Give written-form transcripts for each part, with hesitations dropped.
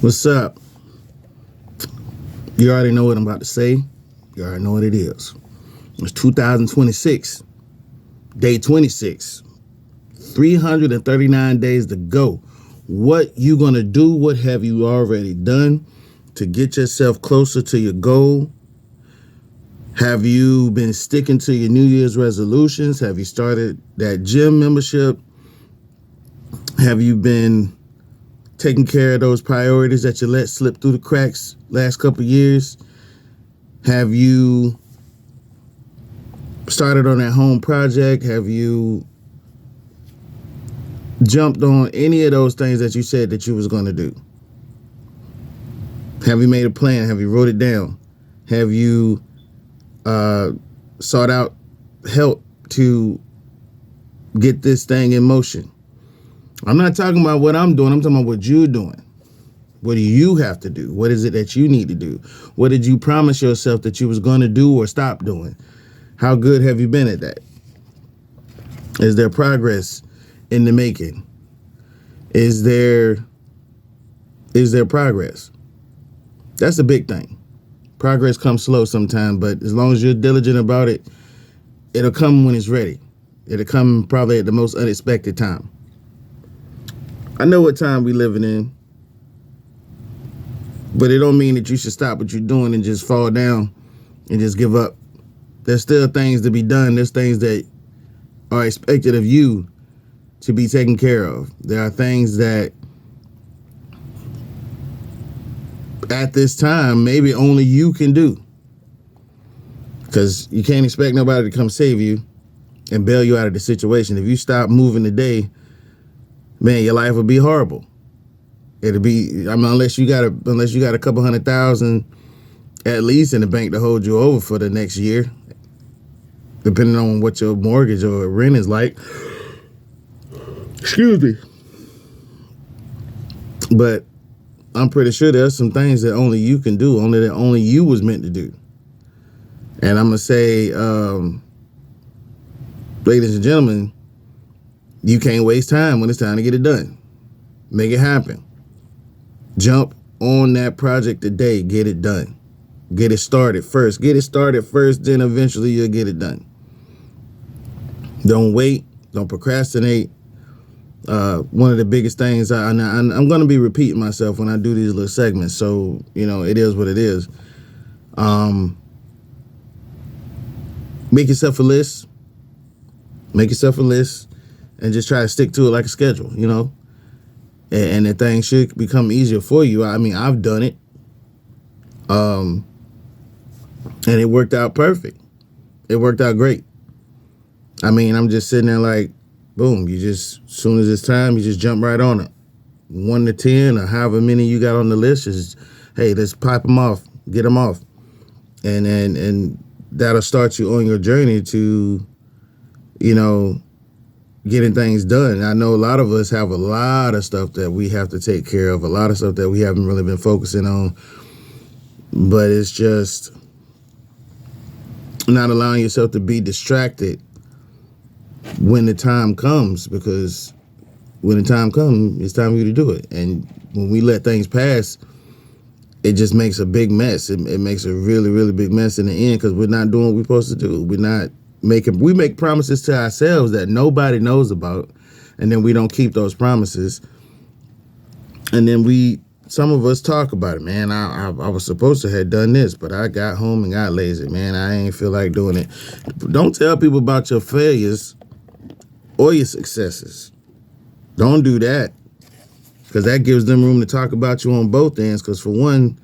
What's up? You already know what I'm about to say. You already know what it is. It's 2026, day 26, 339 days to go. What you gonna do? What have you already done to get yourself closer to your goal? Have you been sticking to your New Year's resolutions? Have you started that gym membership? Have you been taking care of those priorities that you let slip through the cracks last couple of years? Have you started on that home project? Have you jumped on any of those things that you said that you was going to do? Have you made a plan? Have you wrote it down? Have you sought out help to get this thing in motion? I'm not talking about what I'm doing. I'm talking about what you're doing. What do you have to do? What is it that you need to do? What did you promise yourself that you was going to do or stop doing? How good have you been at that? Is there progress in the making? Is there progress? That's the big thing. Progress comes slow sometimes, but as long as you're diligent about it, it'll come when it's ready. It'll come probably at the most unexpected time. I know what time we living in, but it don't mean that you should stop what you're doing and just fall down and just give up. There's still things to be done. There's things that are expected of you to be taken care of. There are things that at this time maybe only you can do, because you can't expect nobody to come save you and bail you out of the situation. If you stop moving today, man, your life would be horrible. It'll be, I mean, unless you got a couple $100,000 at least in the bank to hold you over for the next year, depending on what your mortgage or rent is like. Excuse me. But I'm pretty sure there's some things that only you can do, only you was meant to do. And I'm gonna say, ladies and gentlemen, you can't waste time when it's time to get it done. Make it happen. Jump on that project today. Get it done. Get it started first. Then eventually you'll get it done. Don't wait. Don't procrastinate. One of the biggest things, I'm going to be repeating myself when I do these little segments, so, it is what it is. Make yourself a list. And just try to stick to it like a schedule, and the thing should become easier for you. I mean, I've done it. And it worked out perfect. It worked out great. I mean, I'm just sitting there like, boom, as soon as it's time, you just jump right on it. 1 to 10 or however many you got on the list is, hey, let's pop them off, get them off. And that'll start you on your journey to, getting things done. I know a lot of us have a lot of stuff that we have to take care of, a lot of stuff that we haven't really been focusing on, but it's just not allowing yourself to be distracted when the time comes, because when the time comes, it's time for you to do it. And when we let things pass, it just makes a big mess. It makes a really, really big mess in the end, because we're not doing what we're supposed to do. We make promises to ourselves that nobody knows about, and then we don't keep those promises. And then some of us talk about it, man. I was supposed to have done this, but I got home and got lazy, man. I ain't feel like doing it. Don't tell people about your failures or your successes. Don't do that, because that gives them room to talk about you on both ends. Because for one,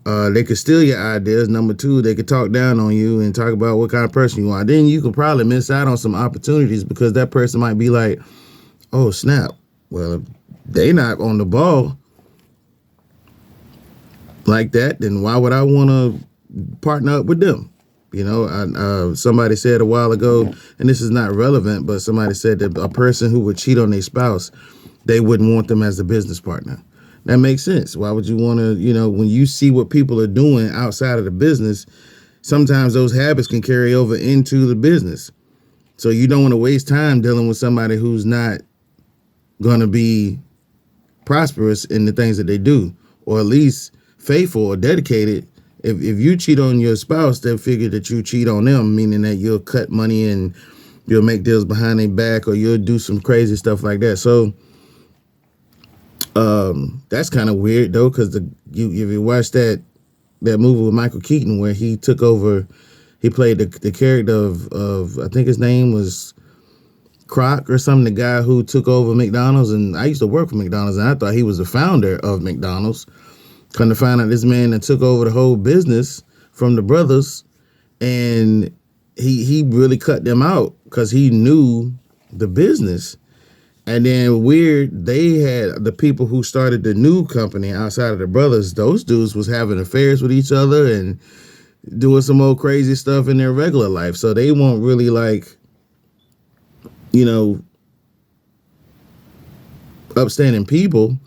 they could steal your ideas. Number two, they could talk down on you and talk about what kind of person you are. Then you could probably miss out on some opportunities, because that person might be like, oh, snap. Well, if they not on the ball like that, then why would I want to partner up with them? Somebody said a while ago, and this is not relevant, but somebody said that a person who would cheat on their spouse, they wouldn't want them as a business partner. That makes sense. Why would you want to, when you see what people are doing outside of the business, sometimes those habits can carry over into the business. So you don't want to waste time dealing with somebody who's not going to be prosperous in the things that they do. or at least faithful or dedicated. If you cheat on your spouse, they'll figure that you cheat on them, meaning that you'll cut money and you'll make deals behind their back, or you'll do some crazy stuff like that. So that's kind of weird though, because if you watch that movie with Michael Keaton where he took over, he played the character of I think his name was Kroc or something, the guy who took over McDonald's. And I used to work for McDonald's, and I thought he was the founder of McDonald's. Come to find out, this man that took over the whole business from the brothers, and he really cut them out because he knew the business. And then weird, they had the people who started the new company outside of the brothers. Those dudes was having affairs with each other and doing some old crazy stuff in their regular life. So they weren't really like, upstanding people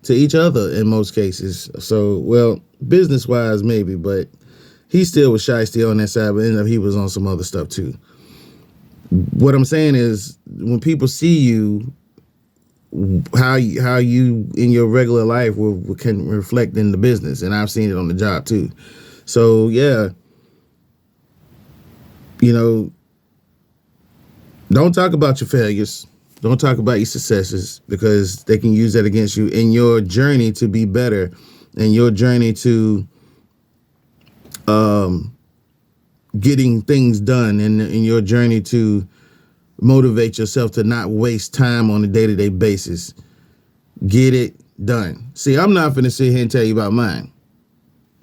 to each other in most cases. So, well, business wise maybe, but he still was shiesty on that side, but ended up he was on some other stuff too. What I'm saying is, when people see you, how you in your regular life can reflect in the business, and I've seen it on the job too. So yeah, don't talk about your failures. Don't talk about your successes, because they can use that against you in your journey to be better, and your journey to getting things done, and in your journey to motivate yourself to not waste time on a day-to-day basis. Get it done. See, I'm not going to sit here and tell you about mine.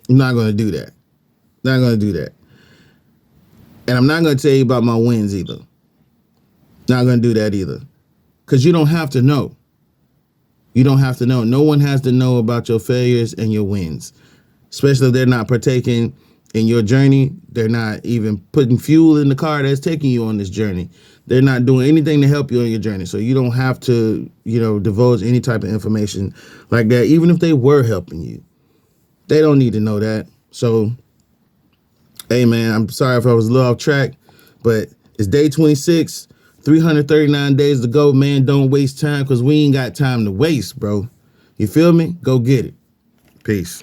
I'm not going to do that. Not going to do that. And I'm not going to tell you about my wins either. Not going to do that either. Because you don't have to know. You don't have to know. No one has to know about your failures and your wins. Especially if they're not partaking in your journey. They're not even putting fuel in the car that's taking you on this journey. They're not doing anything to help you on your journey. So you don't have to, divulge any type of information like that, even if they were helping you. They don't need to know that. So, hey, man, I'm sorry if I was a little off track, but it's day 26, 339 days to go. Man, don't waste time, because we ain't got time to waste, bro. You feel me? Go get it. Peace.